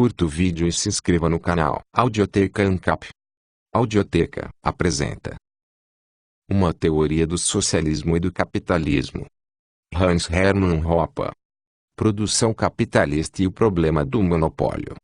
curta o vídeo e se inscreva no canal. Audioteca ANCAP. Audioteca apresenta Uma teoria do socialismo e do capitalismo. Hans Hermann Hoppe. Produção capitalista e o problema do monopólio.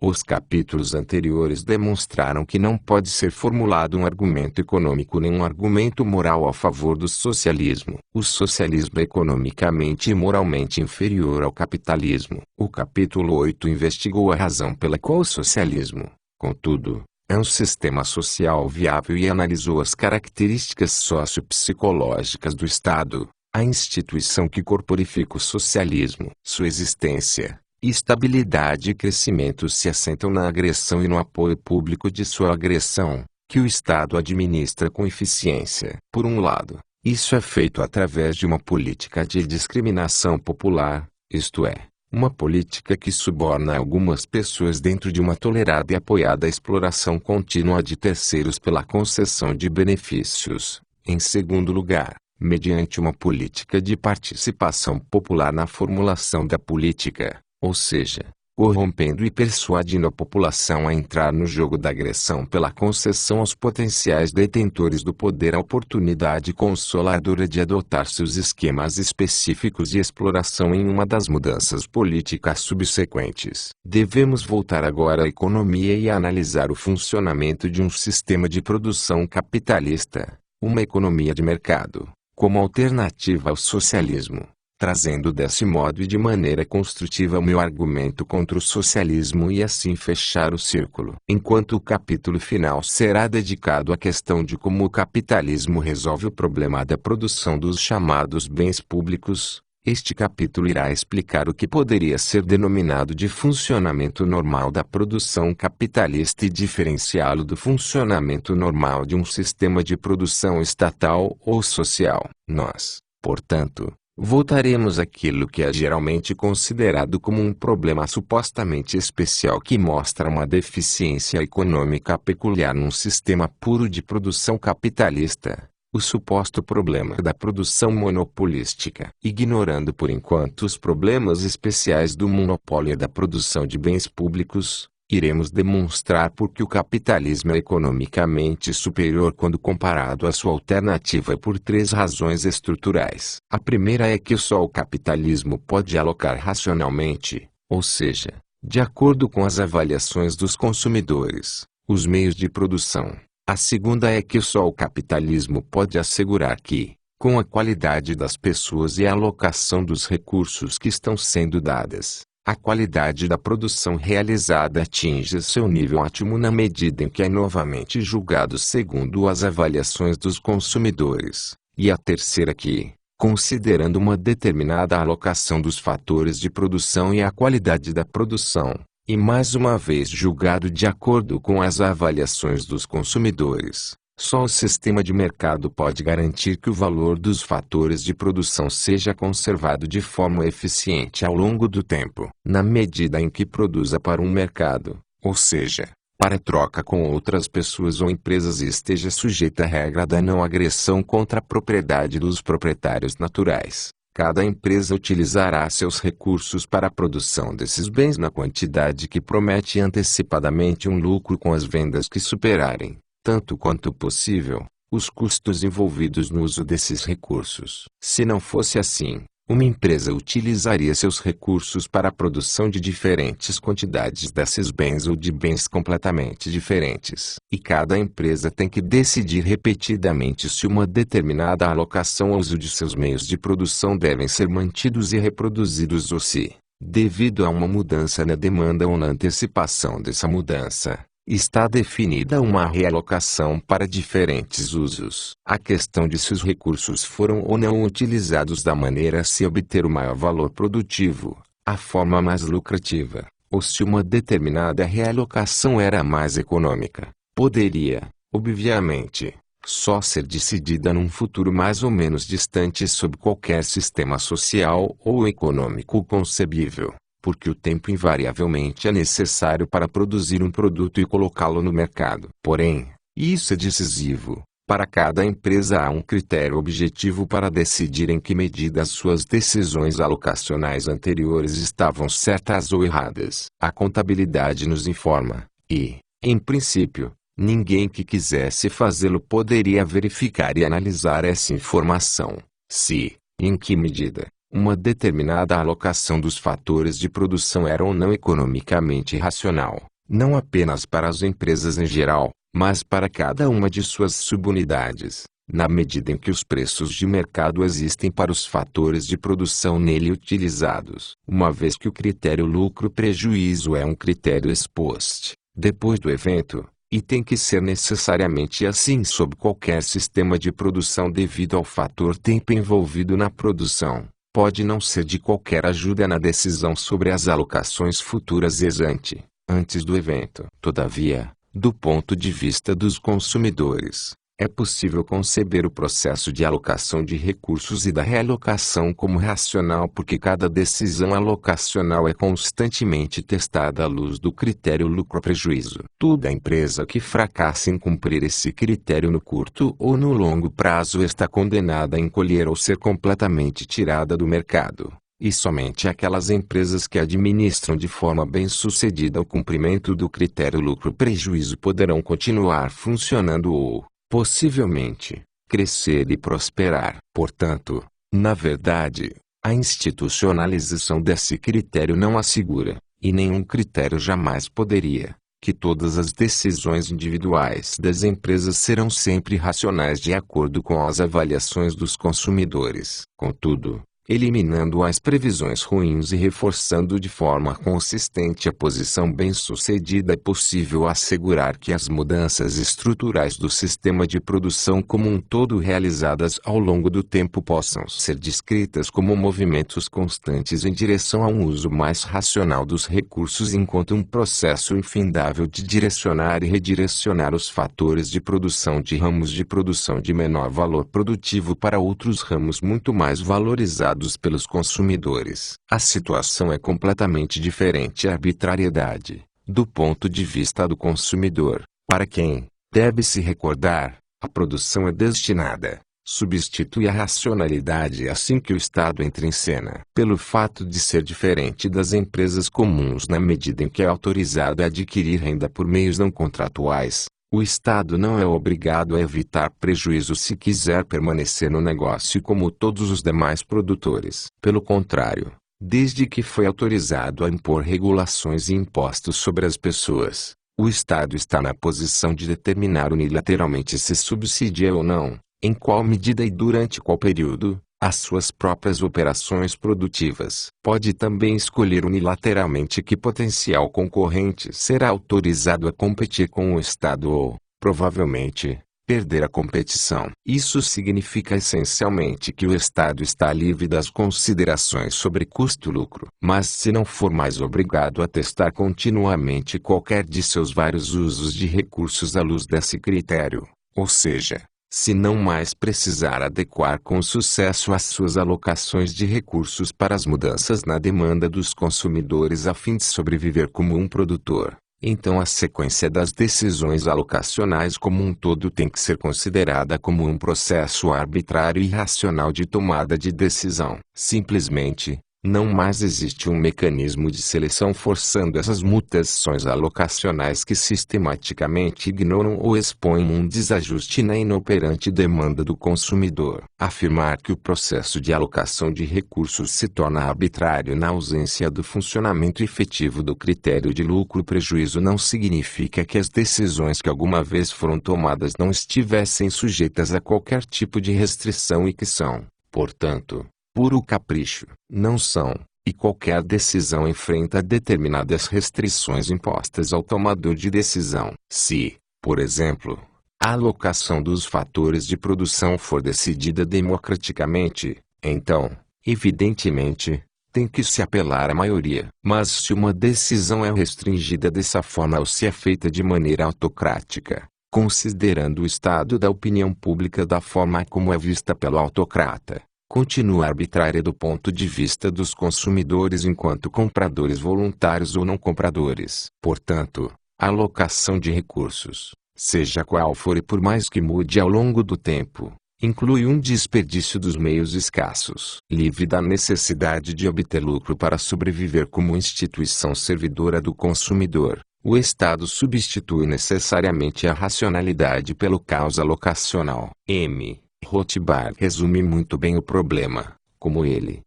Os capítulos anteriores demonstraram que não pode ser formulado um argumento econômico nem um argumento moral a favor do socialismo. O socialismo é economicamente e moralmente inferior ao capitalismo. O capítulo 8 investigou a razão pela qual o socialismo, contudo, é um sistema social viável e analisou as características sociopsicológicas do Estado, a instituição que corporifica o socialismo. Sua existência, estabilidade e crescimento se assentam na agressão e no apoio público de sua agressão, que o Estado administra com eficiência. Por um lado, isso é feito através de uma política de discriminação popular, isto é, uma política que suborna algumas pessoas dentro de uma tolerada e apoiada exploração contínua de terceiros pela concessão de benefícios. Em segundo lugar, mediante uma política de participação popular na formulação da política, ou seja, corrompendo e persuadindo a população a entrar no jogo da agressão pela concessão aos potenciais detentores do poder a oportunidade consoladora de adotar seus esquemas específicos de exploração em uma das mudanças políticas subsequentes. Devemos voltar agora à economia e analisar o funcionamento de um sistema de produção capitalista, uma economia de mercado, como alternativa ao socialismo, trazendo desse modo e de maneira construtiva o meu argumento contra o socialismo e assim fechar o círculo. Enquanto o capítulo final será dedicado à questão de como o capitalismo resolve o problema da produção dos chamados bens públicos, este capítulo irá explicar o que poderia ser denominado de funcionamento normal da produção capitalista e diferenciá-lo do funcionamento normal de um sistema de produção estatal ou social. Nós, portanto, voltaremos àquilo que é geralmente considerado como um problema supostamente especial que mostra uma deficiência econômica peculiar num sistema puro de produção capitalista, o suposto problema da produção monopolística. Ignorando por enquanto os problemas especiais do monopólio e da produção de bens públicos, iremos demonstrar por que o capitalismo é economicamente superior quando comparado à sua alternativa por três razões estruturais. A primeira é que só o capitalismo pode alocar racionalmente, ou seja, de acordo com as avaliações dos consumidores, os meios de produção. A segunda é que só o capitalismo pode assegurar que, com a qualidade das pessoas e a alocação dos recursos que estão sendo dadas, a qualidade da produção realizada atinge seu nível ótimo na medida em que é novamente julgado segundo as avaliações dos consumidores. E a terceira que, considerando uma determinada alocação dos fatores de produção e a qualidade da produção, e mais uma vez julgado de acordo com as avaliações dos consumidores, só o sistema de mercado pode garantir que o valor dos fatores de produção seja conservado de forma eficiente ao longo do tempo. Na medida em que produza para um mercado, ou seja, para troca com outras pessoas ou empresas e esteja sujeita à regra da não agressão contra a propriedade dos proprietários naturais, cada empresa utilizará seus recursos para a produção desses bens na quantidade que promete antecipadamente um lucro com as vendas que superarem, tanto quanto possível, os custos envolvidos no uso desses recursos. Se não fosse assim, uma empresa utilizaria seus recursos para a produção de diferentes quantidades desses bens ou de bens completamente diferentes. E cada empresa tem que decidir repetidamente se uma determinada alocação ou uso de seus meios de produção devem ser mantidos e reproduzidos ou se, devido a uma mudança na demanda ou na antecipação dessa mudança, está definida uma realocação para diferentes usos. A questão de se os recursos foram ou não utilizados da maneira a se obter o maior valor produtivo, a forma mais lucrativa, ou se uma determinada realocação era mais econômica, poderia, obviamente, só ser decidida num futuro mais ou menos distante sob qualquer sistema social ou econômico concebível, porque o tempo invariavelmente é necessário para produzir um produto e colocá-lo no mercado. Porém, isso é decisivo, Para cada empresa há um critério objetivo para decidir em que medida as suas decisões alocacionais anteriores estavam certas ou erradas. A contabilidade nos informa, e, em princípio, ninguém que quisesse fazê-lo poderia verificar e analisar essa informação, se, e em que medida, uma determinada alocação dos fatores de produção era ou não economicamente racional, não apenas para as empresas em geral, mas para cada uma de suas subunidades, na medida em que os preços de mercado existem para os fatores de produção nele utilizados. Uma vez que o critério lucro-prejuízo é um critério ex post, depois do evento, e tem que ser necessariamente assim sob qualquer sistema de produção devido ao fator tempo envolvido na produção, pode não ser de qualquer ajuda na decisão sobre as alocações futuras ex ante, antes do evento. Todavia, do ponto de vista dos consumidores, é possível conceber o processo de alocação de recursos e da realocação como racional porque cada decisão alocacional é constantemente testada à luz do critério lucro-prejuízo. Toda empresa que fracassa em cumprir esse critério no curto ou no longo prazo está condenada a encolher ou ser completamente tirada do mercado. E somente aquelas empresas que administram de forma bem-sucedida o cumprimento do critério lucro-prejuízo poderão continuar funcionando ou, possivelmente, crescer e prosperar. Portanto, na verdade, a institucionalização desse critério não assegura, e nenhum critério jamais poderia, que todas as decisões individuais das empresas serão sempre racionais de acordo com as avaliações dos consumidores. Contudo, eliminando as previsões ruins e reforçando de forma consistente a posição bem-sucedida, é possível assegurar que as mudanças estruturais do sistema de produção como um todo realizadas ao longo do tempo possam ser descritas como movimentos constantes em direção a um uso mais racional dos recursos enquanto um processo infindável de direcionar e redirecionar os fatores de produção de ramos de produção de menor valor produtivo para outros ramos muito mais valorizados pelos consumidores. A situação é completamente diferente à arbitrariedade, do ponto de vista do consumidor, para quem, deve-se recordar, a produção é destinada, substitui a racionalidade assim que o Estado entra em cena. Pelo fato de ser diferente das empresas comuns na medida em que é autorizado a adquirir renda por meios não contratuais, o Estado não é obrigado a evitar prejuízo se quiser permanecer no negócio como todos os demais produtores. Pelo contrário, desde que foi autorizado a impor regulações e impostos sobre as pessoas, o Estado está na posição de determinar unilateralmente se subsidia ou não, em qual medida e durante qual período, as suas próprias operações produtivas. Pode também escolher unilateralmente que potencial concorrente será autorizado a competir com o Estado ou, provavelmente, perder a competição. Isso significa essencialmente que o Estado está livre das considerações sobre custo-lucro. Mas se não for mais obrigado a testar continuamente qualquer de seus vários usos de recursos à luz desse critério, ou seja, se não mais precisar adequar com sucesso as suas alocações de recursos para as mudanças na demanda dos consumidores a fim de sobreviver como um produtor, então a sequência das decisões alocacionais como um todo tem que ser considerada como um processo arbitrário e irracional de tomada de decisão. Simplesmente, não mais existe um mecanismo de seleção forçando essas mutações alocacionais que sistematicamente ignoram ou expõem um desajuste na inoperante demanda do consumidor. Afirmar que o processo de alocação de recursos se torna arbitrário na ausência do funcionamento efetivo do critério de lucro-prejuízo não significa que as decisões que alguma vez foram tomadas não estivessem sujeitas a qualquer tipo de restrição e que são, portanto, puro capricho. Não são, e qualquer decisão enfrenta determinadas restrições impostas ao tomador de decisão. Se, por exemplo, a alocação dos fatores de produção for decidida democraticamente, então, evidentemente, tem que se apelar à maioria. Mas se uma decisão é restringida dessa forma ou se é feita de maneira autocrática, considerando o estado da opinião pública da forma como é vista pelo autocrata, continua arbitrária do ponto de vista dos consumidores enquanto compradores voluntários ou não compradores. Portanto, a alocação de recursos, seja qual for e por mais que mude ao longo do tempo, inclui um desperdício dos meios escassos. Livre da necessidade de obter lucro para sobreviver como instituição servidora do consumidor, o Estado substitui necessariamente a racionalidade pelo caos alocacional. M. Rothbard resume muito bem o problema, como ele,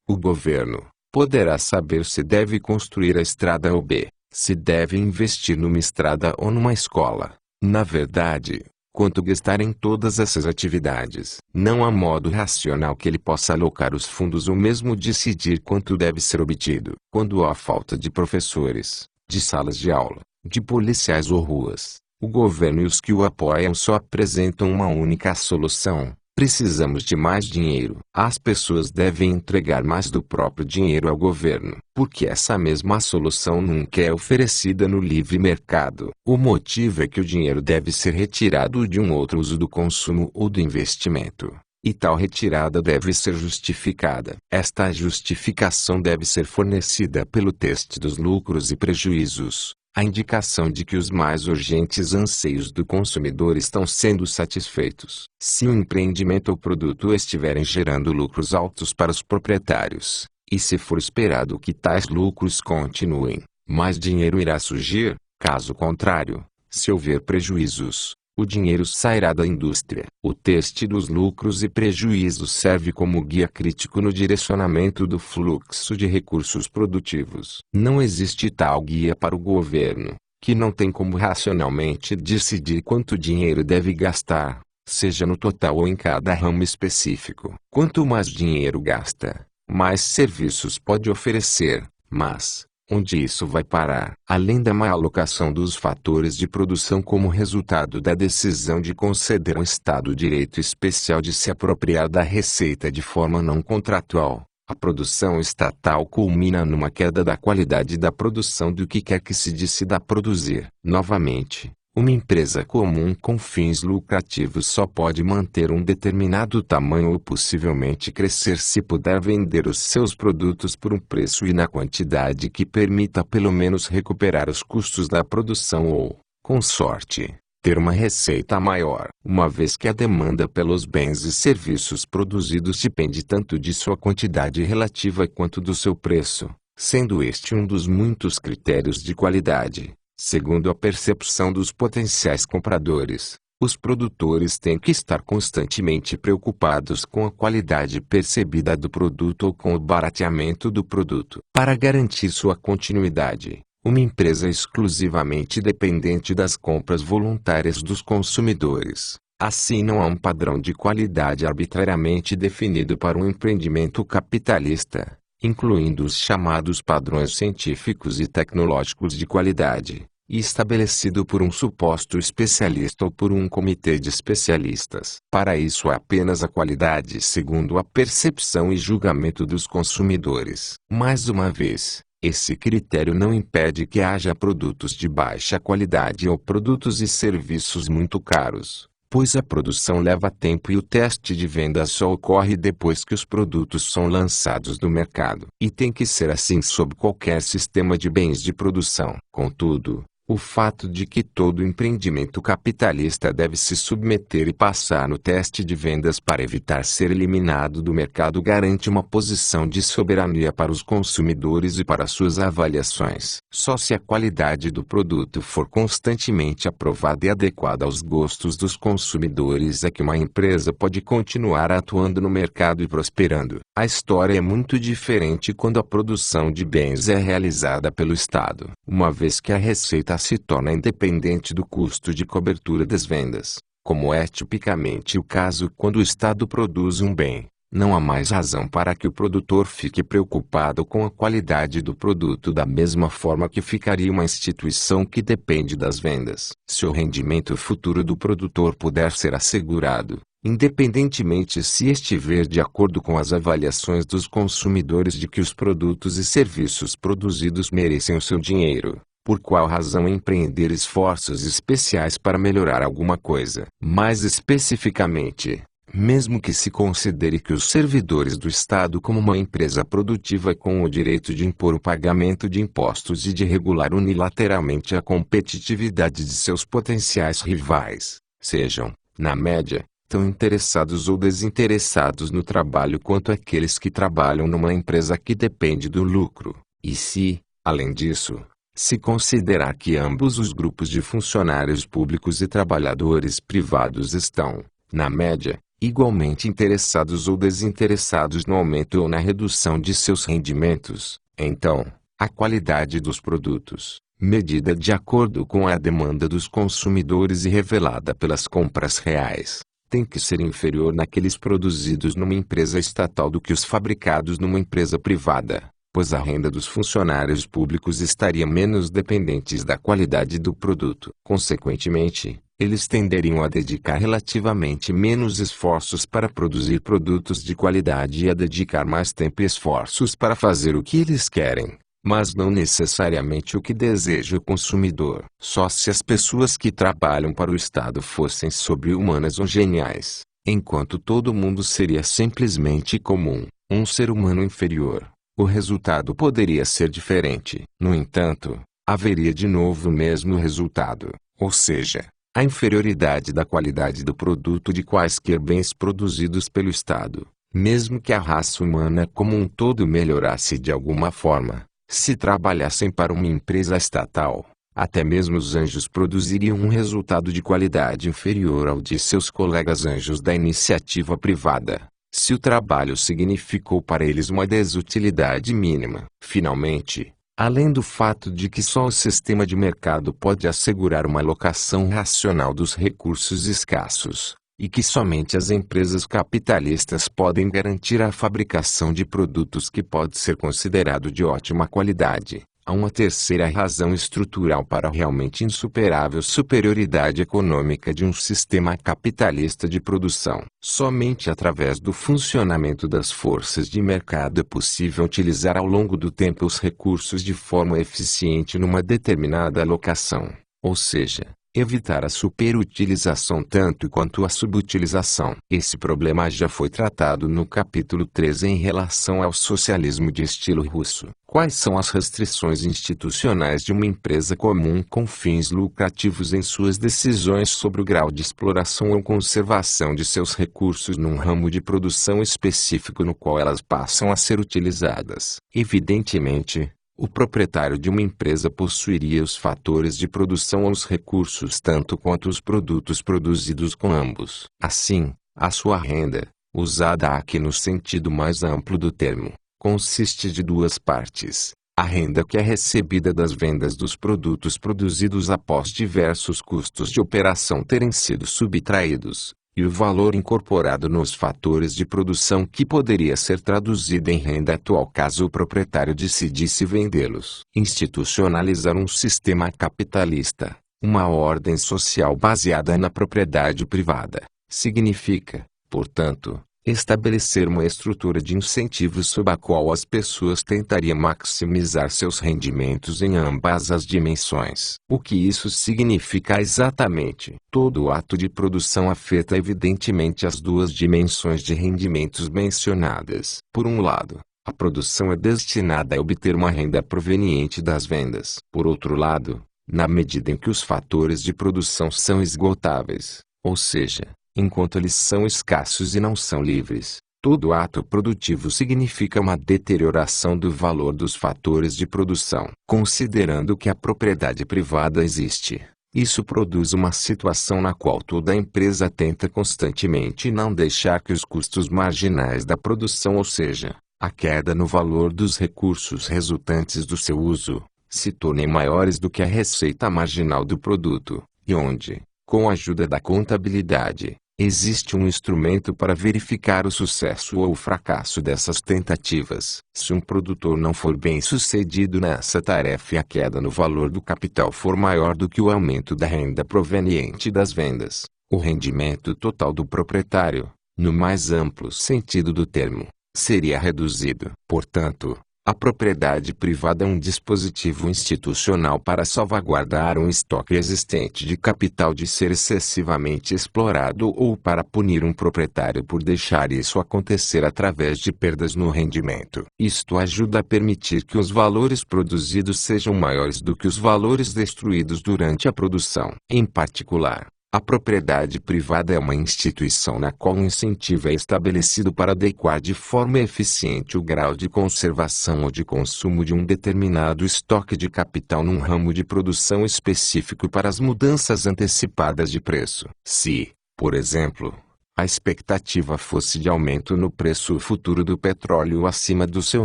o governo, poderá saber se deve construir a estrada ou B, se deve investir numa estrada ou numa escola. Na verdade, quanto gastar em todas essas atividades. Não há modo racional que ele possa alocar os fundos ou mesmo decidir quanto deve ser obtido. Quando há falta de professores, de salas de aula, de policiais ou ruas, o governo e os que o apoiam só apresentam uma única solução: precisamos de mais dinheiro. As pessoas devem entregar mais do próprio dinheiro ao governo, porque essa mesma solução nunca é oferecida no livre mercado. O motivo é que o dinheiro deve ser retirado de um outro uso do consumo ou do investimento, e tal retirada deve ser justificada. Esta justificação deve ser fornecida pelo teste dos lucros e prejuízos, a indicação de que os mais urgentes anseios do consumidor estão sendo satisfeitos. Se o empreendimento ou produto estiverem gerando lucros altos para os proprietários, e se for esperado que tais lucros continuem, mais dinheiro irá surgir. Caso contrário, se houver prejuízos, o dinheiro sairá da indústria. O teste dos lucros e prejuízos serve como guia crítico no direcionamento do fluxo de recursos produtivos. Não existe tal guia para o governo, que não tem como racionalmente decidir quanto dinheiro deve gastar, seja no total ou em cada ramo específico. Quanto mais dinheiro gasta, mais serviços pode oferecer, mas onde isso vai parar? Além da má alocação dos fatores de produção como resultado da decisão de conceder ao Estado o direito especial de se apropriar da receita de forma não contratual, a produção estatal culmina numa queda da qualidade da produção do que quer que se decida produzir. Novamente, uma empresa comum com fins lucrativos só pode manter um determinado tamanho ou possivelmente crescer se puder vender os seus produtos por um preço e na quantidade que permita pelo menos recuperar os custos da produção ou, com sorte, ter uma receita maior. Uma vez que a demanda pelos bens e serviços produzidos depende tanto de sua quantidade relativa quanto do seu preço, sendo este um dos muitos critérios de qualidade. Segundo a percepção dos potenciais compradores, os produtores têm que estar constantemente preocupados com a qualidade percebida do produto ou com o barateamento do produto. Para garantir sua continuidade, uma empresa exclusivamente dependente das compras voluntárias dos consumidores. Assim, não há um padrão de qualidade arbitrariamente definido para um empreendimento capitalista, incluindo os chamados padrões científicos e tecnológicos de qualidade, e estabelecido por um suposto especialista ou por um comitê de especialistas. Para isso há apenas a qualidade segundo a percepção e julgamento dos consumidores. Mais uma vez, esse critério não impede que haja produtos de baixa qualidade ou produtos e serviços muito caros, pois a produção leva tempo e o teste de venda só ocorre depois que os produtos são lançados no mercado. E tem que ser assim sob qualquer sistema de bens de produção. Contudo, o fato de que todo empreendimento capitalista deve se submeter e passar no teste de vendas para evitar ser eliminado do mercado garante uma posição de soberania para os consumidores e para suas avaliações. Só se a qualidade do produto for constantemente aprovada e adequada aos gostos dos consumidores é que uma empresa pode continuar atuando no mercado e prosperando. A história é muito diferente quando a produção de bens é realizada pelo Estado, uma vez que a receita se torna independente do custo de cobertura das vendas, como é tipicamente o caso quando o Estado produz um bem. Não há mais razão para que o produtor fique preocupado com a qualidade do produto da mesma forma que ficaria uma instituição que depende das vendas. Se o rendimento futuro do produtor puder ser assegurado, independentemente se estiver de acordo com as avaliações dos consumidores de que os produtos e serviços produzidos merecem o seu dinheiro, por qual razão empreender esforços especiais para melhorar alguma coisa? Mais especificamente, Mesmo que se considere que os servidores do Estado como uma empresa produtiva com o direito de impor o pagamento de impostos e de regular unilateralmente a competitividade de seus potenciais rivais, sejam, na média, tão interessados ou desinteressados no trabalho quanto aqueles que trabalham numa empresa que depende do lucro, e se, além disso, se considerar que ambos os grupos de funcionários públicos e trabalhadores privados estão, na média, igualmente interessados ou desinteressados no aumento ou na redução de seus rendimentos, então, a qualidade dos produtos, medida de acordo com a demanda dos consumidores e revelada pelas compras reais, tem que ser inferior naqueles produzidos numa empresa estatal do que os fabricados numa empresa privada, pois a renda dos funcionários públicos estaria menos dependentes da qualidade do produto. Consequentemente, eles tenderiam a dedicar relativamente menos esforços para produzir produtos de qualidade e a dedicar mais tempo e esforços para fazer o que eles querem, mas não necessariamente o que deseja o consumidor. Só se as pessoas que trabalham para o Estado fossem sobre-humanas ou geniais, enquanto todo mundo seria simplesmente comum, um ser humano inferior, o resultado poderia ser diferente. No entanto, haveria de novo o mesmo resultado, ou seja, a inferioridade da qualidade do produto de quaisquer bens produzidos pelo Estado, mesmo que a raça humana como um todo melhorasse de alguma forma. Se trabalhassem para uma empresa estatal, até mesmo os anjos produziriam um resultado de qualidade inferior ao de seus colegas anjos da iniciativa privada, se o trabalho significou para eles uma desutilidade mínima. Finalmente, além do fato de que só o sistema de mercado pode assegurar uma alocação racional dos recursos escassos, e que somente as empresas capitalistas podem garantir a fabricação de produtos que pode ser considerado de ótima qualidade, há uma terceira razão estrutural para a realmente insuperável superioridade econômica de um sistema capitalista de produção. Somente através do funcionamento das forças de mercado é possível utilizar ao longo do tempo os recursos de forma eficiente numa determinada alocação, ou seja, evitar a superutilização tanto quanto a subutilização. Esse problema já foi tratado no capítulo 13 em relação ao socialismo de estilo russo. Quais são as restrições institucionais de uma empresa comum com fins lucrativos em suas decisões sobre o grau de exploração ou conservação de seus recursos num ramo de produção específico no qual elas passam a ser utilizadas? Evidentemente, o proprietário de uma empresa possuiria os fatores de produção ou os recursos tanto quanto os produtos produzidos com ambos. Assim, a sua renda, usada aqui no sentido mais amplo do termo, consiste de duas partes: a renda que é recebida das vendas dos produtos produzidos após diversos custos de operação terem sido subtraídos, e o valor incorporado nos fatores de produção que poderia ser traduzido em renda atual caso o proprietário decidisse vendê-los. Institucionalizar um sistema capitalista, uma ordem social baseada na propriedade privada, significa, portanto, estabelecer uma estrutura de incentivos sob a qual as pessoas tentariam maximizar seus rendimentos em ambas as dimensões. O que isso significa exatamente? Todo ato de produção afeta evidentemente as duas dimensões de rendimentos mencionadas. Por um lado, a produção é destinada a obter uma renda proveniente das vendas. Por outro lado, na medida em que os fatores de produção são esgotáveis, ou seja, enquanto eles são escassos e não são livres, todo ato produtivo significa uma deterioração do valor dos fatores de produção. Considerando que a propriedade privada existe, isso produz uma situação na qual toda empresa tenta constantemente não deixar que os custos marginais da produção, ou seja, a queda no valor dos recursos resultantes do seu uso, se tornem maiores do que a receita marginal do produto, e onde, com a ajuda da contabilidade, existe um instrumento para verificar o sucesso ou o fracasso dessas tentativas. Se um produtor não for bem-sucedido nessa tarefa e a queda no valor do capital for maior do que o aumento da renda proveniente das vendas, o rendimento total do proprietário, no mais amplo sentido do termo, seria reduzido. Portanto, A propriedade privada é um dispositivo institucional para salvaguardar um estoque existente de capital de ser excessivamente explorado ou para punir um proprietário por deixar isso acontecer através de perdas no rendimento. Isto ajuda a permitir que os valores produzidos sejam maiores do que os valores destruídos durante a produção. Em particular, a propriedade privada é uma instituição na qual um incentivo é estabelecido para adequar de forma eficiente o grau de conservação ou de consumo de um determinado estoque de capital num ramo de produção específico para as mudanças antecipadas de preço. Se, por exemplo, a expectativa fosse de aumento no preço futuro do petróleo acima do seu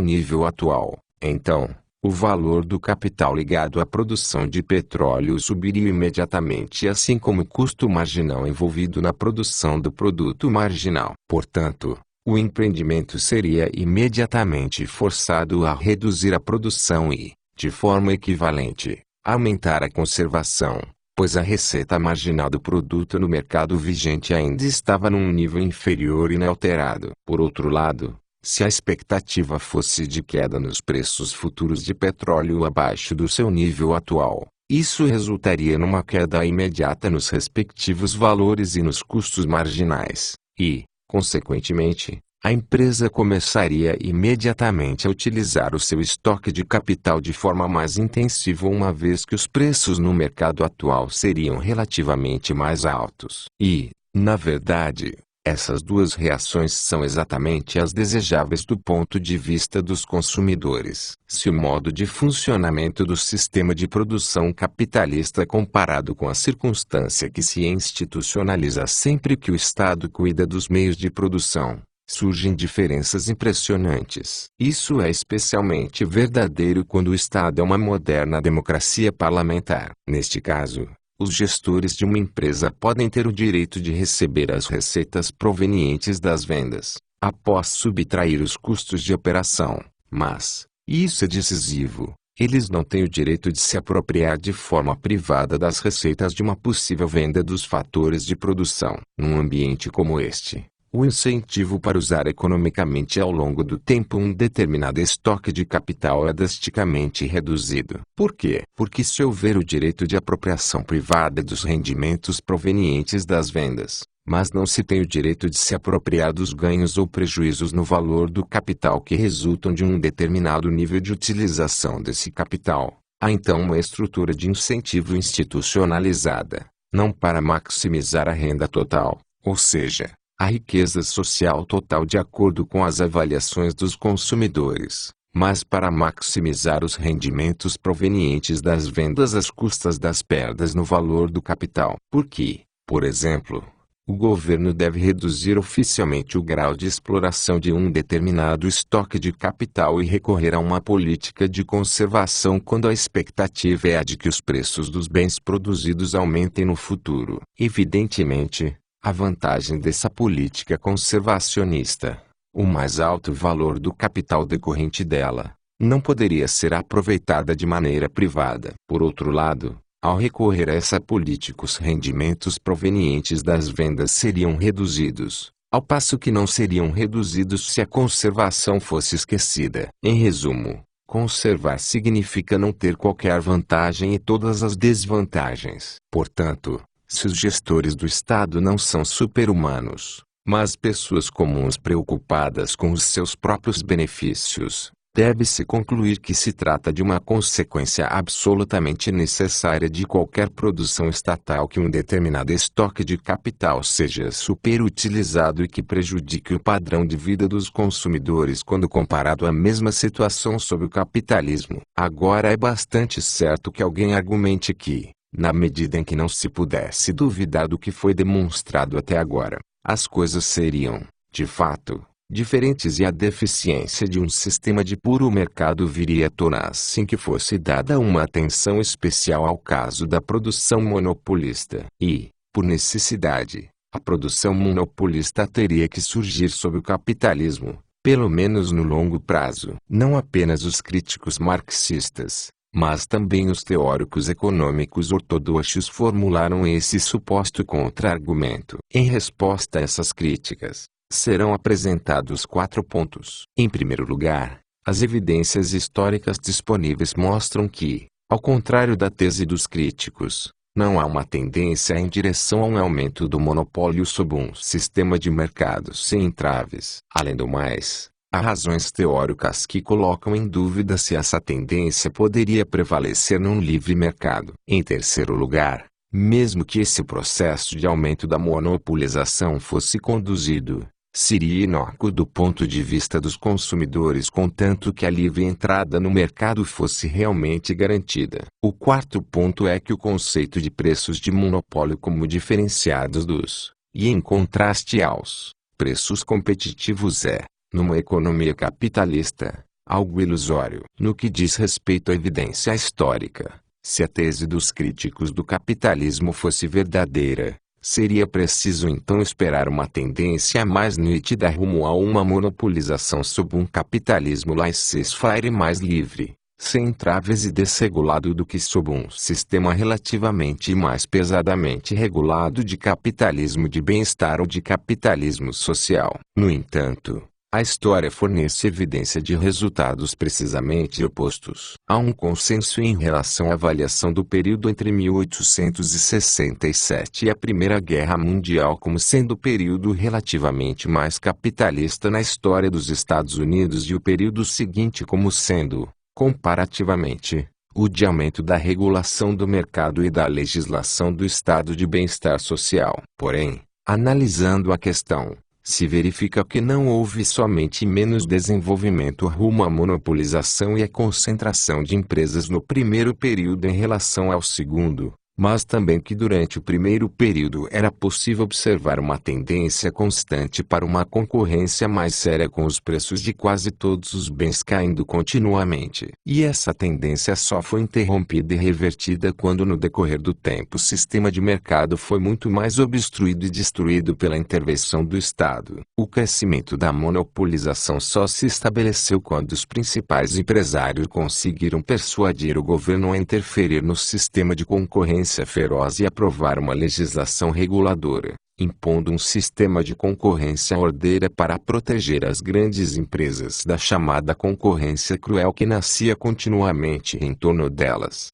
nível atual, então, o valor do capital ligado à produção de petróleo subiria imediatamente, assim como o custo marginal envolvido na produção do produto marginal. Portanto, o empreendimento seria imediatamente forçado a reduzir a produção e, de forma equivalente, aumentar a conservação, pois a receita marginal do produto no mercado vigente ainda estava num nível inferior e inalterado. Por outro lado, se a expectativa fosse de queda nos preços futuros de petróleo abaixo do seu nível atual, isso resultaria numa queda imediata nos respectivos valores e nos custos marginais, e, consequentemente, a empresa começaria imediatamente a utilizar o seu estoque de capital de forma mais intensiva, uma vez que os preços no mercado atual seriam relativamente mais altos. E, na verdade, essas duas reações são exatamente as desejáveis do ponto de vista dos consumidores. Se o modo de funcionamento do sistema de produção capitalista comparado com a circunstância que se institucionaliza sempre que o Estado cuida dos meios de produção, surgem diferenças impressionantes. Isso é especialmente verdadeiro quando o Estado é uma moderna democracia parlamentar. Neste caso, os gestores de uma empresa podem ter o direito de receber as receitas provenientes das vendas, após subtrair os custos de operação, mas, e isso é decisivo, eles não têm o direito de se apropriar de forma privada das receitas de uma possível venda dos fatores de produção. Num ambiente como este, o incentivo para usar economicamente ao longo do tempo um determinado estoque de capital é drasticamente reduzido. Por quê? Porque se houver o direito de apropriação privada dos rendimentos provenientes das vendas, mas não se tem o direito de se apropriar dos ganhos ou prejuízos no valor do capital que resultam de um determinado nível de utilização desse capital, há então uma estrutura de incentivo institucionalizada, não para maximizar a renda total, ou seja, a riqueza social total de acordo com as avaliações dos consumidores, mas para maximizar os rendimentos provenientes das vendas às custas das perdas no valor do capital. Porque, por exemplo, o governo deve reduzir oficialmente o grau de exploração de um determinado estoque de capital e recorrer a uma política de conservação quando a expectativa é a de que os preços dos bens produzidos aumentem no futuro. Evidentemente, a vantagem dessa política conservacionista, o mais alto valor do capital decorrente dela, não poderia ser aproveitada de maneira privada. Por outro lado, ao recorrer a essa política, os rendimentos provenientes das vendas seriam reduzidos, ao passo que não seriam reduzidos se a conservação fosse esquecida. Em resumo, conservar significa não ter qualquer vantagem e todas as desvantagens. Portanto, se os gestores do Estado não são super-humanos, mas pessoas comuns preocupadas com os seus próprios benefícios, deve-se concluir que se trata de uma consequência absolutamente necessária de qualquer produção estatal que um determinado estoque de capital seja superutilizado e que prejudique o padrão de vida dos consumidores quando comparado à mesma situação sob o capitalismo. Agora é bastante certo que alguém argumente que, na medida em que não se pudesse duvidar do que foi demonstrado até agora, as coisas seriam, de fato, diferentes e a deficiência de um sistema de puro mercado viria à tona assim que fosse dada uma atenção especial ao caso da produção monopolista. E, por necessidade, a produção monopolista teria que surgir sob o capitalismo, pelo menos no longo prazo. Não apenas os críticos marxistas, mas também os teóricos econômicos ortodoxos formularam esse suposto contra-argumento. Em resposta a essas críticas, serão apresentados 4 pontos. Em primeiro lugar, As evidências históricas disponíveis mostram que, ao contrário da tese dos críticos, não há uma tendência em direção a um aumento do monopólio sob um sistema de mercados sem entraves. Além do mais, há razões teóricas que colocam em dúvida se essa tendência poderia prevalecer num livre mercado. Em terceiro lugar, mesmo que esse processo de aumento da monopolização fosse conduzido, seria inócuo do ponto de vista dos consumidores contanto que a livre entrada no mercado fosse realmente garantida. O quarto ponto é que o conceito de preços de monopólio como diferenciados dos, e em contraste aos, preços competitivos é, numa economia capitalista, algo ilusório. No que diz respeito à evidência histórica, se a tese dos críticos do capitalismo fosse verdadeira, seria preciso então esperar uma tendência mais nítida rumo a uma monopolização sob um capitalismo laissez-faire mais livre, sem entraves e desregulado do que sob um sistema relativamente mais pesadamente regulado de capitalismo de bem-estar ou de capitalismo social. No entanto, a história fornece evidência de resultados precisamente opostos. Há um consenso em relação à avaliação do período entre 1867 e a Primeira Guerra Mundial como sendo o período relativamente mais capitalista na história dos Estados Unidos e o período seguinte como sendo, comparativamente, o de aumento da regulação do mercado e da legislação do estado de bem-estar social. Porém, analisando a questão, se verifica que não houve somente menos desenvolvimento rumo à monopolização e à concentração de empresas no primeiro período em relação ao segundo, mas também que durante o primeiro período era possível observar uma tendência constante para uma concorrência mais séria com os preços de quase todos os bens caindo continuamente. E essa tendência só foi interrompida e revertida quando no decorrer do tempo o sistema de mercado foi muito mais obstruído e destruído pela intervenção do Estado. O crescimento da monopolização só se estabeleceu quando os principais empresários conseguiram persuadir o governo a interferir no sistema de concorrência feroz e aprovar uma legislação reguladora, impondo um sistema de concorrência ordeira para proteger as grandes empresas da chamada concorrência cruel que nascia continuamente em torno delas.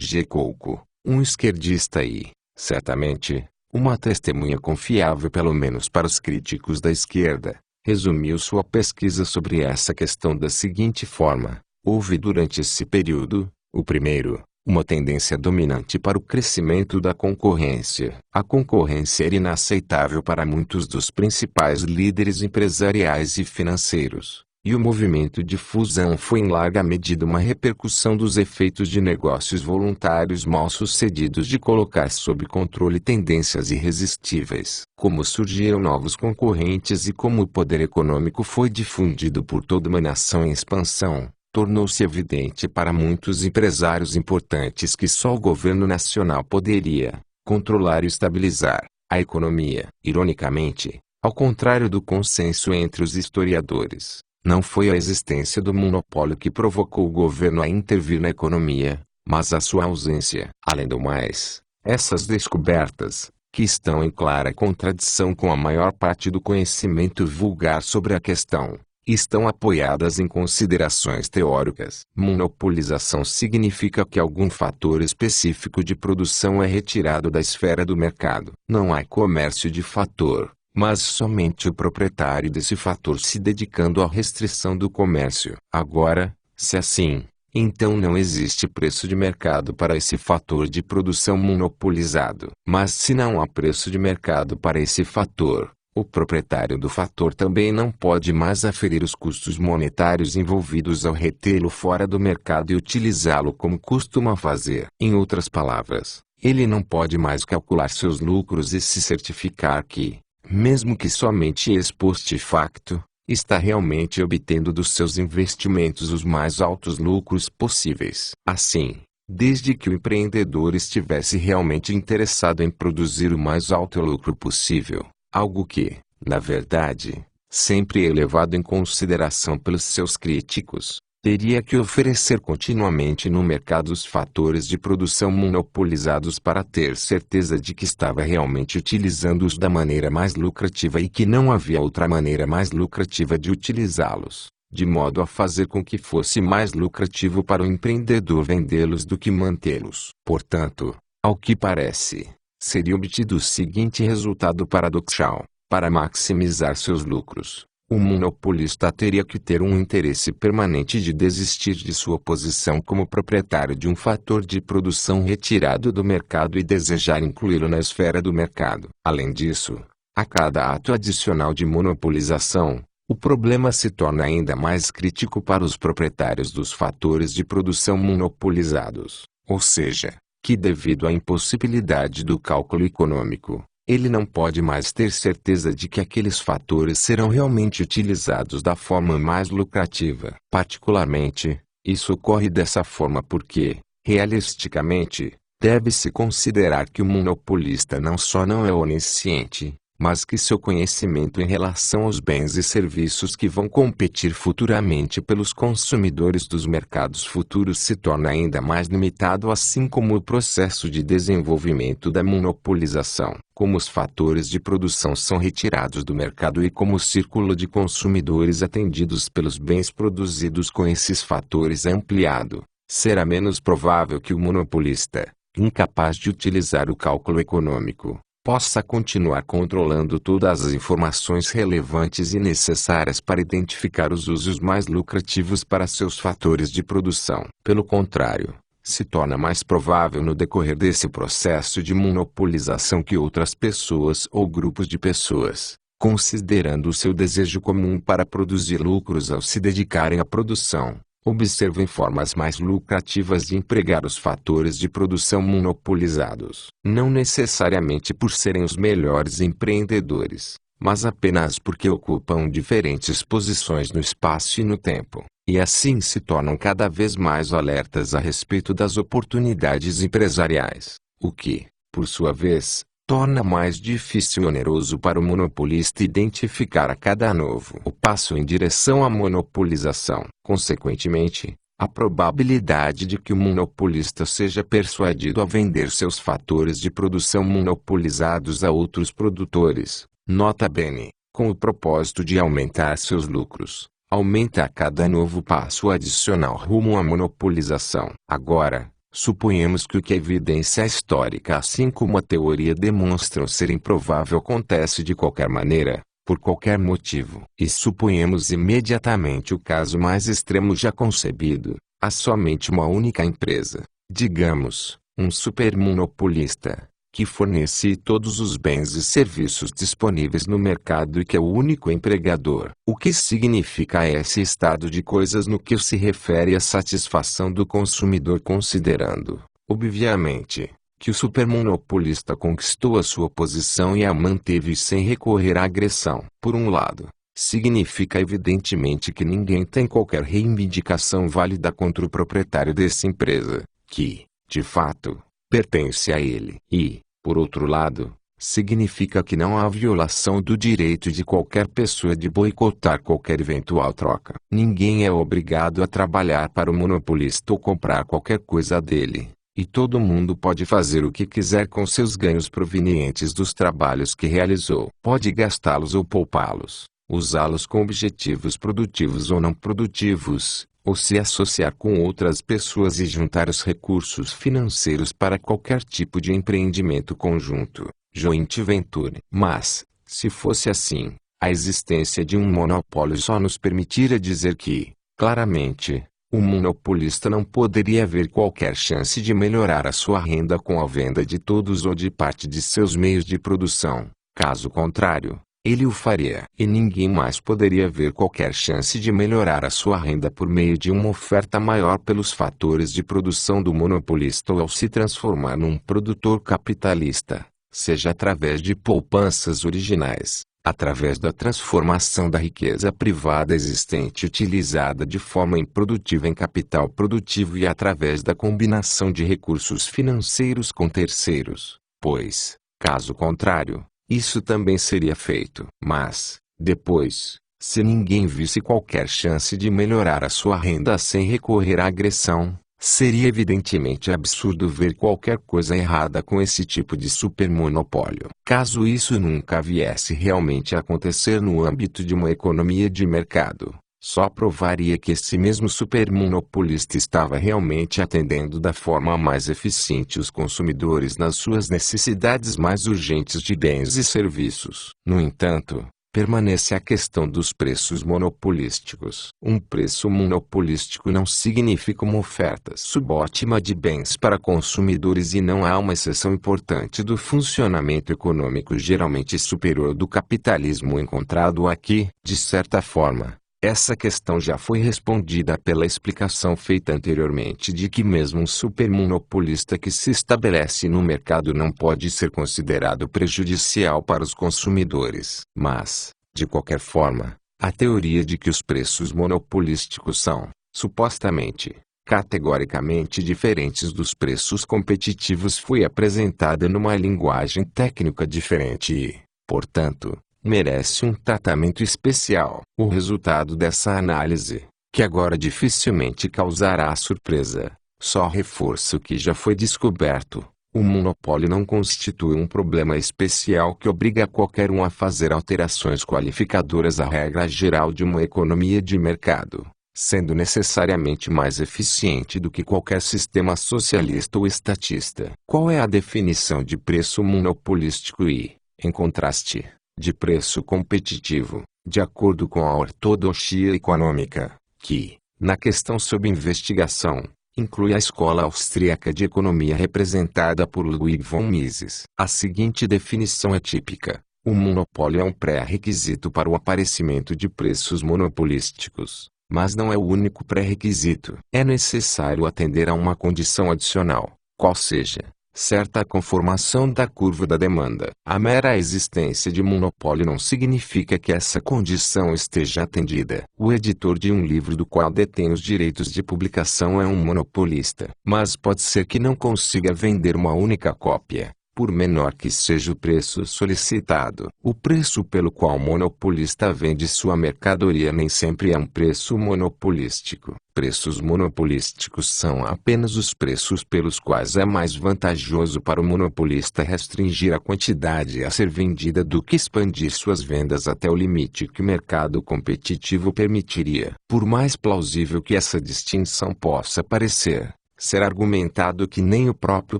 G. Coco, um esquerdista e, certamente, uma testemunha confiável pelo menos para os críticos da esquerda, resumiu sua pesquisa sobre essa questão da seguinte forma: houve durante esse período, o primeiro, uma tendência dominante para o crescimento da concorrência. A concorrência era inaceitável para muitos dos principais líderes empresariais e financeiros, e o movimento de fusão foi em larga medida uma repercussão dos efeitos de negócios voluntários mal-sucedidos de colocar sob controle tendências irresistíveis. Como surgiram novos concorrentes e como o poder econômico foi difundido por toda uma nação em expansão, tornou-se evidente para muitos empresários importantes que só o governo nacional poderia controlar e estabilizar a economia. Ironicamente, ao contrário do consenso entre os historiadores, não foi a existência do monopólio que provocou o governo a intervir na economia, mas a sua ausência. Além do mais, essas descobertas, que estão em clara contradição com a maior parte do conhecimento vulgar sobre a questão, estão apoiadas em considerações teóricas. Monopolização significa que algum fator específico de produção é retirado da esfera do mercado. Não há comércio de fator, mas somente o proprietário desse fator se dedicando à restrição do comércio. Agora, se assim, então não existe preço de mercado para esse fator de produção monopolizado. Mas se não há preço de mercado para esse fator, o proprietário do fator também não pode mais aferir os custos monetários envolvidos ao retê-lo fora do mercado e utilizá-lo como costuma fazer. Em outras palavras, ele não pode mais calcular seus lucros e se certificar que, mesmo que somente ex post facto, está realmente obtendo dos seus investimentos os mais altos lucros possíveis. Assim, desde que o empreendedor estivesse realmente interessado em produzir o mais alto lucro possível, algo que, na verdade, sempre é levado em consideração pelos seus críticos, teria que oferecer continuamente no mercado os fatores de produção monopolizados para ter certeza de que estava realmente utilizando-os da maneira mais lucrativa e que não havia outra maneira mais lucrativa de utilizá-los. de modo a fazer com que fosse mais lucrativo para o empreendedor vendê-los do que mantê-los. Portanto, ao que parece, seria obtido o seguinte resultado paradoxal: para maximizar seus lucros, o monopolista teria que ter um interesse permanente de desistir de sua posição como proprietário de um fator de produção retirado do mercado e desejar incluí-lo na esfera do mercado. Além disso, a cada ato adicional de monopolização, o problema se torna ainda mais crítico para os proprietários dos fatores de produção monopolizados, ou seja, que devido à impossibilidade do cálculo econômico, ele não pode mais ter certeza de que aqueles fatores serão realmente utilizados da forma mais lucrativa. Particularmente, isso ocorre dessa forma porque, realisticamente, deve-se considerar que o monopolista não só não é onisciente, mas que seu conhecimento em relação aos bens e serviços que vão competir futuramente pelos consumidores dos mercados futuros se torna ainda mais limitado, assim como o processo de desenvolvimento da monopolização. Como os fatores de produção são retirados do mercado e como o círculo de consumidores atendidos pelos bens produzidos com esses fatores é ampliado, será menos provável que o monopolista, incapaz de utilizar o cálculo econômico, possa continuar controlando todas as informações relevantes e necessárias para identificar os usos mais lucrativos para seus fatores de produção. Pelo contrário, se torna mais provável no decorrer desse processo de monopolização que outras pessoas ou grupos de pessoas, considerando o seu desejo comum para produzir lucros ao se dedicarem à produção, observem formas mais lucrativas de empregar os fatores de produção monopolizados. Não necessariamente por serem os melhores empreendedores, mas apenas porque ocupam diferentes posições no espaço e no tempo, e assim se tornam cada vez mais alertas a respeito das oportunidades empresariais, o que, por sua vez, torna mais difícil e oneroso para o monopolista identificar a cada novo passo em direção à monopolização. Consequentemente, a probabilidade de que o monopolista seja persuadido a vender seus fatores de produção monopolizados a outros produtores, nota bene, com o propósito de aumentar seus lucros, aumenta a cada novo passo adicional rumo à monopolização. Agora, suponhamos que o que a evidência histórica assim como a teoria demonstram ser improvável acontece de qualquer maneira, por qualquer motivo. E suponhamos imediatamente o caso mais extremo já concebido: há somente uma única empresa, digamos, um supermonopolista, que fornece todos os bens e serviços disponíveis no mercado e que é o único empregador. O que significa esse estado de coisas no que se refere à satisfação do consumidor, considerando, obviamente, que o supermonopolista conquistou a sua posição e a manteve sem recorrer à agressão. Por um lado, significa evidentemente que ninguém tem qualquer reivindicação válida contra o proprietário dessa empresa, que, de fato, pertence a ele. E, por outro lado, significa que não há violação do direito de qualquer pessoa de boicotar qualquer eventual troca. Ninguém é obrigado a trabalhar para o monopolista ou comprar qualquer coisa dele, e todo mundo pode fazer o que quiser com seus ganhos provenientes dos trabalhos que realizou. Pode gastá-los ou poupá-los, usá-los com objetivos produtivos ou não produtivos, ou se associar com outras pessoas e juntar os recursos financeiros para qualquer tipo de empreendimento conjunto, joint venture. Mas, se fosse assim, a existência de um monopólio só nos permitiria dizer que, claramente, o monopolista não poderia ver qualquer chance de melhorar a sua renda com a venda de todos ou de parte de seus meios de produção. Caso contrário, ele o faria. E ninguém mais poderia ver qualquer chance de melhorar a sua renda por meio de uma oferta maior pelos fatores de produção do monopolista ou ao se transformar num produtor capitalista, seja através de poupanças originais, através da transformação da riqueza privada existente utilizada de forma improdutiva em capital produtivo e através da combinação de recursos financeiros com terceiros, pois, caso contrário, isso também seria feito. Mas, depois, se ninguém visse qualquer chance de melhorar a sua renda sem recorrer à agressão, seria evidentemente absurdo ver qualquer coisa errada com esse tipo de supermonopólio. Caso isso nunca viesse realmente a acontecer no âmbito de uma economia de mercado, só provaria que esse mesmo supermonopolista estava realmente atendendo da forma mais eficiente os consumidores nas suas necessidades mais urgentes de bens e serviços. No entanto, permanece a questão dos preços monopolísticos. Um preço monopolístico não significa uma oferta subótima de bens para consumidores e não há uma exceção importante do funcionamento econômico geralmente superior ao do capitalismo encontrado aqui. De certa forma, essa questão já foi respondida pela explicação feita anteriormente de que mesmo um supermonopolista que se estabelece no mercado não pode ser considerado prejudicial para os consumidores. Mas, de qualquer forma, a teoria de que os preços monopolísticos são, supostamente, categoricamente diferentes dos preços competitivos foi apresentada numa linguagem técnica diferente e, portanto, merece um tratamento especial. O resultado dessa análise, que agora dificilmente causará surpresa, só reforça o que já foi descoberto. O monopólio não constitui um problema especial que obriga qualquer um a fazer alterações qualificadoras à regra geral de uma economia de mercado, sendo necessariamente mais eficiente do que qualquer sistema socialista ou estatista. Qual é a definição de preço monopolístico e, em contraste, de preço competitivo, de acordo com a ortodoxia econômica, que, na questão sob investigação, inclui a escola austríaca de economia representada por Ludwig von Mises? A seguinte definição é típica: o monopólio é um pré-requisito para o aparecimento de preços monopolísticos, mas não é o único pré-requisito. É necessário atender a uma condição adicional, qual seja certa conformação da curva da demanda. A mera existência de monopólio não significa que essa condição esteja atendida. O editor de um livro do qual detém os direitos de publicação é um monopolista, mas pode ser que não consiga vender uma única cópia, por menor que seja o preço solicitado. O preço pelo qual o monopolista vende sua mercadoria nem sempre é um preço monopolístico. Preços monopolísticos são apenas os preços pelos quais é mais vantajoso para o monopolista restringir a quantidade a ser vendida do que expandir suas vendas até o limite que o mercado competitivo permitiria. Por mais plausível que essa distinção possa parecer, será argumentado que nem o próprio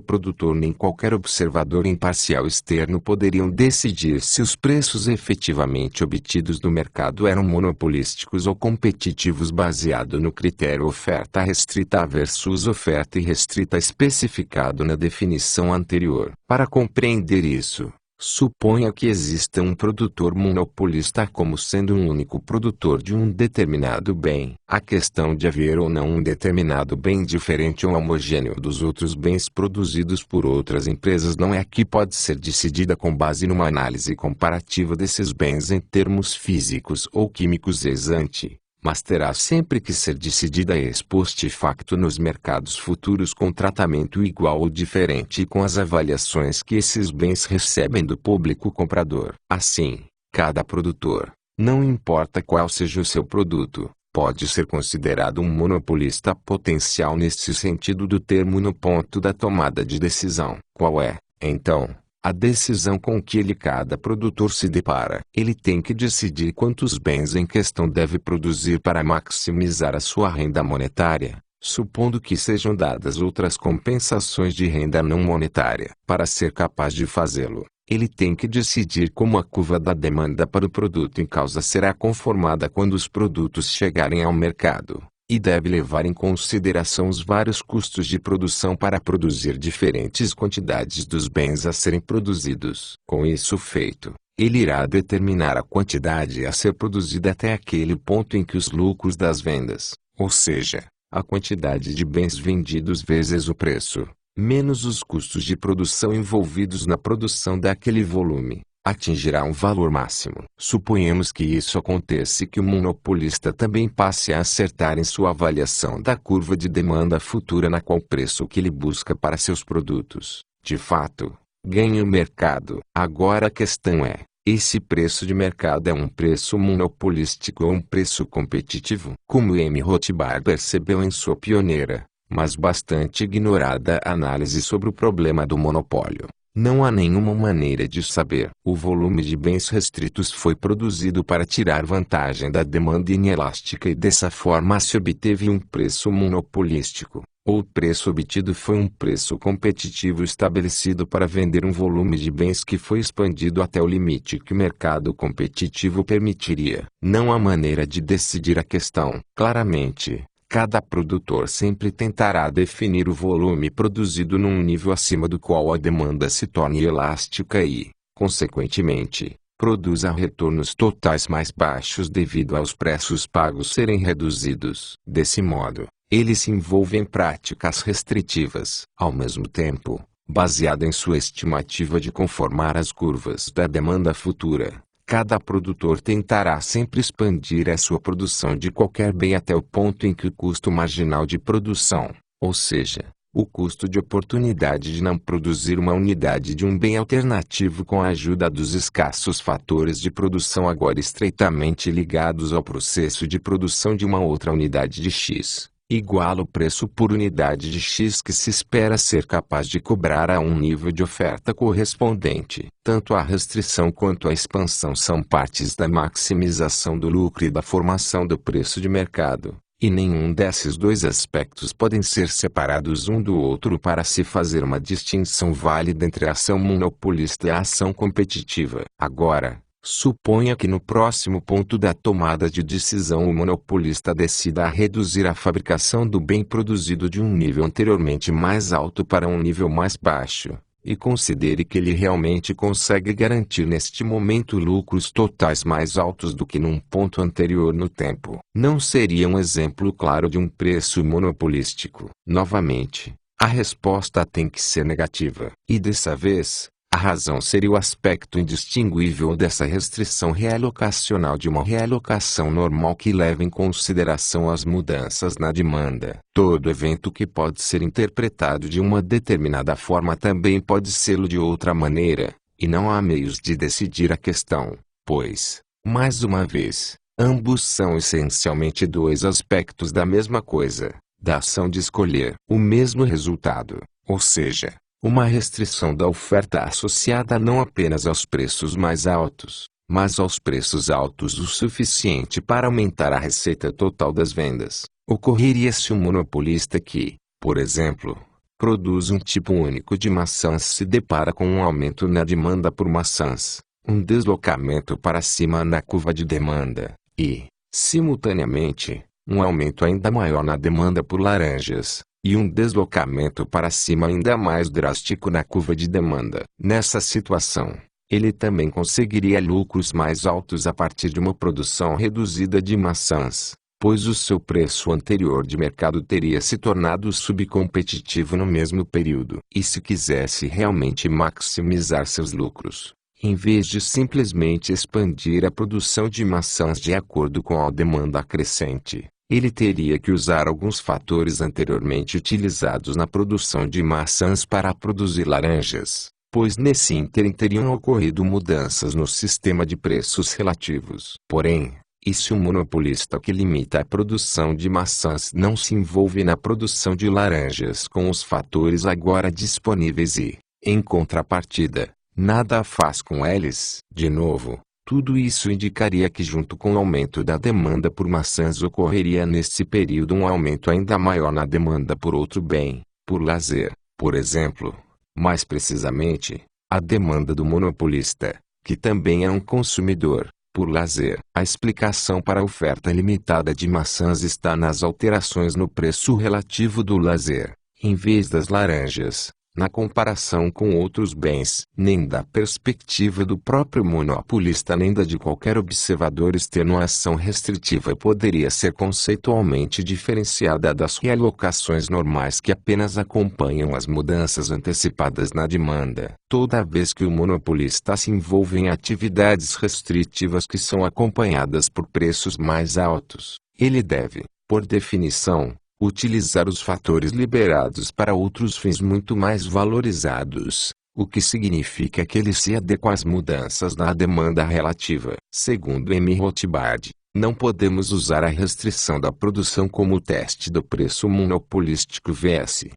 produtor nem qualquer observador imparcial externo poderiam decidir se os preços efetivamente obtidos no mercado eram monopolísticos ou competitivos baseado no critério oferta restrita versus oferta irrestrita especificado na definição anterior. Para compreender isso, suponha que exista um produtor monopolista como sendo um único produtor de um determinado bem. A questão de haver ou não um determinado bem diferente ou homogêneo dos outros bens produzidos por outras empresas não é que pode ser decidida com base numa análise comparativa desses bens em termos físicos ou químicos ex ante, mas terá sempre que ser decidida ex post facto nos mercados futuros com tratamento igual ou diferente e com as avaliações que esses bens recebem do público comprador. Assim, cada produtor, não importa qual seja o seu produto, pode ser considerado um monopolista potencial nesse sentido do termo no ponto da tomada de decisão. Qual é, então, a decisão com que cada produtor se depara? Ele tem que decidir quantos bens em questão deve produzir para maximizar a sua renda monetária, supondo que sejam dadas outras compensações de renda não monetária. Para ser capaz de fazê-lo, ele tem que decidir como a curva da demanda para o produto em causa será conformada quando os produtos chegarem ao mercado, e deve levar em consideração os vários custos de produção para produzir diferentes quantidades dos bens a serem produzidos. Com isso feito, ele irá determinar a quantidade a ser produzida até aquele ponto em que os lucros das vendas, ou seja, a quantidade de bens vendidos vezes o preço, menos os custos de produção envolvidos na produção daquele volume, atingirá um valor máximo. Suponhamos que isso aconteça e que o monopolista também passe a acertar em sua avaliação da curva de demanda futura na qual o preço que ele busca para seus produtos, de fato, ganha o mercado. Agora a questão é, esse preço de mercado é um preço monopolístico ou um preço competitivo? Como M. Rothbard percebeu em sua pioneira, mas bastante ignorada análise sobre o problema do monopólio, Não há nenhuma maneira de saber. O volume de bens restritos foi produzido para tirar vantagem da demanda inelástica e dessa forma se obteve um preço monopolístico. O preço obtido foi um preço competitivo estabelecido para vender um volume de bens que foi expandido até o limite que o mercado competitivo permitiria. Não há maneira de decidir a questão. Claramente, cada produtor sempre tentará definir o volume produzido num nível acima do qual a demanda se torne elástica e, consequentemente, produza retornos totais mais baixos devido aos preços pagos serem reduzidos. Desse modo, ele se envolve em práticas restritivas. Ao mesmo tempo, baseada em sua estimativa de conformar as curvas da demanda futura, cada produtor tentará sempre expandir a sua produção de qualquer bem até o ponto em que o custo marginal de produção, ou seja, o custo de oportunidade de não produzir uma unidade de um bem alternativo com a ajuda dos escassos fatores de produção agora estreitamente ligados ao processo de produção de uma outra unidade de X, igual o preço por unidade de X que se espera ser capaz de cobrar a um nível de oferta correspondente. Tanto a restrição quanto a expansão são partes da maximização do lucro e da formação do preço de mercado, e nenhum desses dois aspectos podem ser separados um do outro para se fazer uma distinção válida entre a ação monopolista e a ação competitiva. Agora, suponha que no próximo ponto da tomada de decisão o monopolista decida reduzir a fabricação do bem produzido de um nível anteriormente mais alto para um nível mais baixo, e considere que ele realmente consegue garantir neste momento lucros totais mais altos do que num ponto anterior no tempo. Não seria um exemplo claro de um preço monopolístico? Novamente, a resposta tem que ser negativa. E dessa vez, a razão seria o aspecto indistinguível dessa restrição realocacional de uma realocação normal que leva em consideração as mudanças na demanda. Todo evento que pode ser interpretado de uma determinada forma também pode sê-lo de outra maneira, e não há meios de decidir a questão, pois, mais uma vez, ambos são essencialmente dois aspectos da mesma coisa, da ação de escolher o mesmo resultado, ou seja, uma restrição da oferta associada não apenas aos preços mais altos, mas aos preços altos o suficiente para aumentar a receita total das vendas. Ocorreria se um monopolista que, por exemplo, produz um tipo único de maçãs se depara com um aumento na demanda por maçãs, um deslocamento para cima na curva de demanda, e, simultaneamente, um aumento ainda maior na demanda por laranjas, e um deslocamento para cima ainda mais drástico na curva de demanda. Nessa situação, ele também conseguiria lucros mais altos a partir de uma produção reduzida de maçãs, pois o seu preço anterior de mercado teria se tornado subcompetitivo no mesmo período. E se quisesse realmente maximizar seus lucros, em vez de simplesmente expandir a produção de maçãs de acordo com a demanda crescente, ele teria que usar alguns fatores anteriormente utilizados na produção de maçãs para produzir laranjas, pois nesse ínterim teriam ocorrido mudanças no sistema de preços relativos. Porém, e se o monopolista que limita a produção de maçãs não se envolve na produção de laranjas com os fatores agora disponíveis e, em contrapartida, nada faz com eles? De novo, tudo isso indicaria que junto com o aumento da demanda por maçãs ocorreria nesse período um aumento ainda maior na demanda por outro bem, por lazer, por exemplo. Mais precisamente, a demanda do monopolista, que também é um consumidor, por lazer. A explicação para a oferta limitada de maçãs está nas alterações no preço relativo do lazer, em vez das laranjas, na comparação com outros bens. Nem da perspectiva do próprio monopolista nem da de qualquer observador externo a ação restritiva poderia ser conceitualmente diferenciada das realocações normais que apenas acompanham as mudanças antecipadas na demanda. Toda vez que o monopolista se envolve em atividades restritivas que são acompanhadas por preços mais altos, ele deve, por definição, utilizar os fatores liberados para outros fins muito mais valorizados, o que significa que ele se adequa às mudanças na demanda relativa. Segundo M. Rothbard, não podemos usar a restrição da produção como teste do preço monopolístico vs.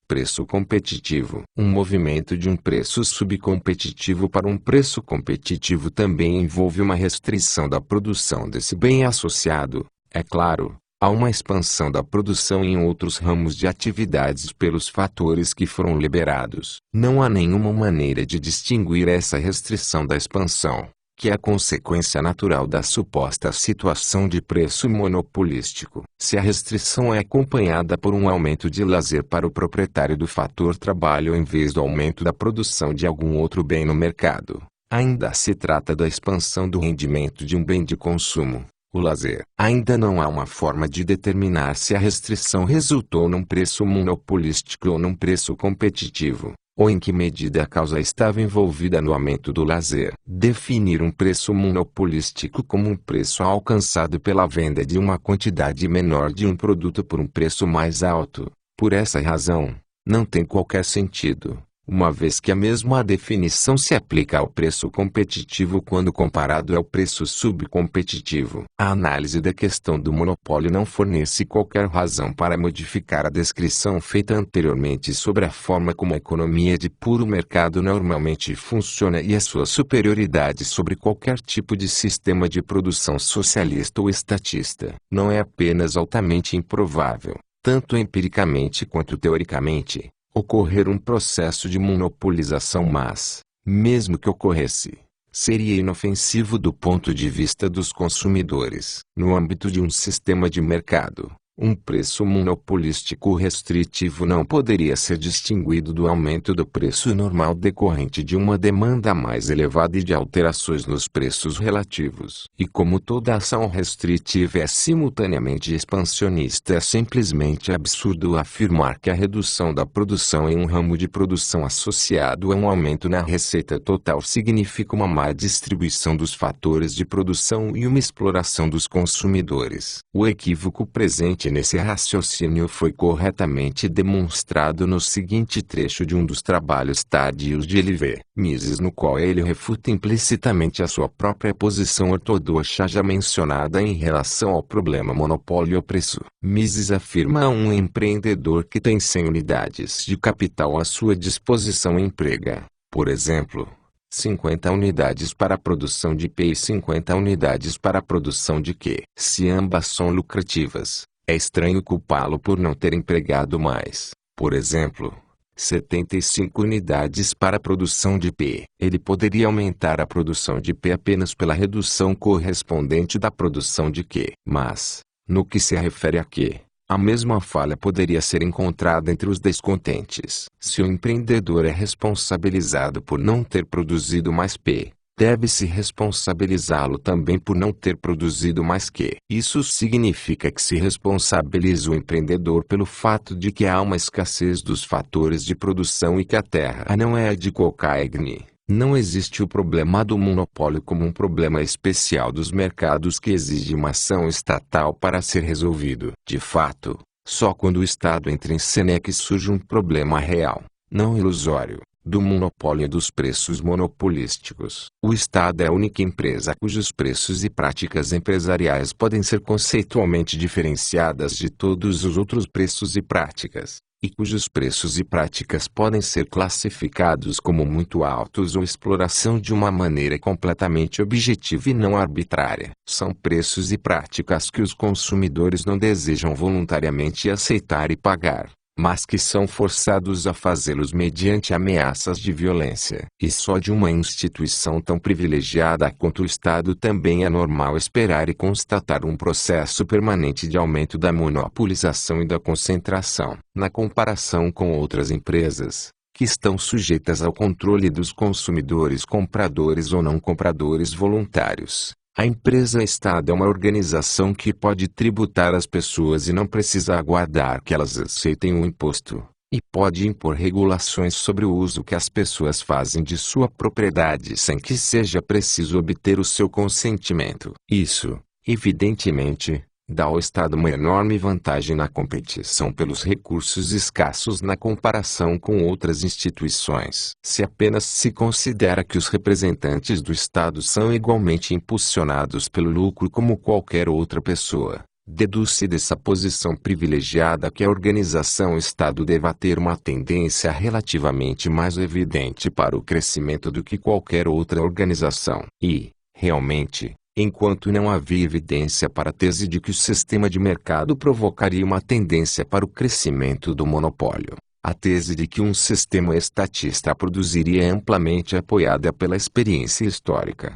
Preço competitivo. Um movimento de um preço subcompetitivo para um preço competitivo também envolve uma restrição da produção desse bem associado, é claro, a uma expansão da produção em outros ramos de atividades pelos fatores que foram liberados. Não há nenhuma maneira de distinguir essa restrição da expansão, que é a consequência natural da suposta situação de preço monopolístico. Se a restrição é acompanhada por um aumento de lazer para o proprietário do fator trabalho em vez do aumento da produção de algum outro bem no mercado, ainda se trata da expansão do rendimento de um bem de consumo, o lazer. Ainda não há uma forma de determinar se a restrição resultou num preço monopolístico ou num preço competitivo, ou em que medida a causa estava envolvida no aumento do lazer. Definir um preço monopolístico como um preço alcançado pela venda de uma quantidade menor de um produto por um preço mais alto, por essa razão, não tem qualquer sentido, uma vez que a mesma definição se aplica ao preço competitivo quando comparado ao preço subcompetitivo. A análise da questão do monopólio não fornece qualquer razão para modificar a descrição feita anteriormente sobre a forma como a economia de puro mercado normalmente funciona e a sua superioridade sobre qualquer tipo de sistema de produção socialista ou estatista. Não é apenas altamente improvável, tanto empiricamente quanto teoricamente, ocorrer um processo de monopolização, mas, mesmo que ocorresse, seria inofensivo do ponto de vista dos consumidores. No âmbito de um sistema de mercado, um preço monopolístico restritivo não poderia ser distinguido do aumento do preço normal decorrente de uma demanda mais elevada e de alterações nos preços relativos. E como toda ação restritiva é simultaneamente expansionista, é simplesmente absurdo afirmar que a redução da produção em um ramo de produção associado a um aumento na receita total significa uma má distribuição dos fatores de produção e uma exploração dos consumidores. O equívoco presente nesse raciocínio foi corretamente demonstrado no seguinte trecho de um dos trabalhos tardios de L.V. Mises, no qual ele refuta implicitamente a sua própria posição ortodoxa já mencionada em relação ao problema monopólio-preço. Mises afirma a um empreendedor que tem 100 unidades de capital à sua disposição e emprega, por exemplo, 50 unidades para a produção de P e 50 unidades para a produção de Q. Se ambas são lucrativas, é estranho culpá-lo por não ter empregado mais, por exemplo, 75 unidades para a produção de P. Ele poderia aumentar a produção de P apenas pela redução correspondente da produção de Q. Mas, no que se refere a Q, a mesma falha poderia ser encontrada entre os descontentes. Se o empreendedor é responsabilizado por não ter produzido mais P, deve-se responsabilizá-lo também por não ter produzido mais Q. Isso significa que se responsabiliza o empreendedor pelo fato de que há uma escassez dos fatores de produção e que a terra não é a de Cocagne. Não existe o problema do monopólio como um problema especial dos mercados que exige uma ação estatal para ser resolvido. De fato, só quando o Estado entra em cena é que surge um problema real, não ilusório, do monopólio dos preços monopolísticos. O Estado é a única empresa cujos preços e práticas empresariais podem ser conceitualmente diferenciadas de todos os outros preços e práticas, e cujos preços e práticas podem ser classificados como muito altos ou exploração de uma maneira completamente objetiva e não arbitrária. São preços e práticas que os consumidores não desejam voluntariamente aceitar e pagar, mas que são forçados a fazê-los mediante ameaças de violência. E só de uma instituição tão privilegiada quanto o Estado também é normal esperar e constatar um processo permanente de aumento da monopolização e da concentração. Na comparação com outras empresas, que estão sujeitas ao controle dos consumidores compradores ou não compradores voluntários, a empresa-estado é uma organização que pode tributar as pessoas e não precisa aguardar que elas aceitem o imposto, e pode impor regulações sobre o uso que as pessoas fazem de sua propriedade sem que seja preciso obter o seu consentimento. Isso, evidentemente, dá ao Estado uma enorme vantagem na competição pelos recursos escassos na comparação com outras instituições. Se apenas se considera que os representantes do Estado são igualmente impulsionados pelo lucro como qualquer outra pessoa, Deduz-se dessa posição privilegiada que a organização-Estado deva ter uma tendência relativamente mais evidente para o crescimento do que qualquer outra organização. E, realmente, enquanto não havia evidência para a tese de que o sistema de mercado provocaria uma tendência para o crescimento do monopólio, a tese de que um sistema estatista produziria é amplamente apoiada pela experiência histórica.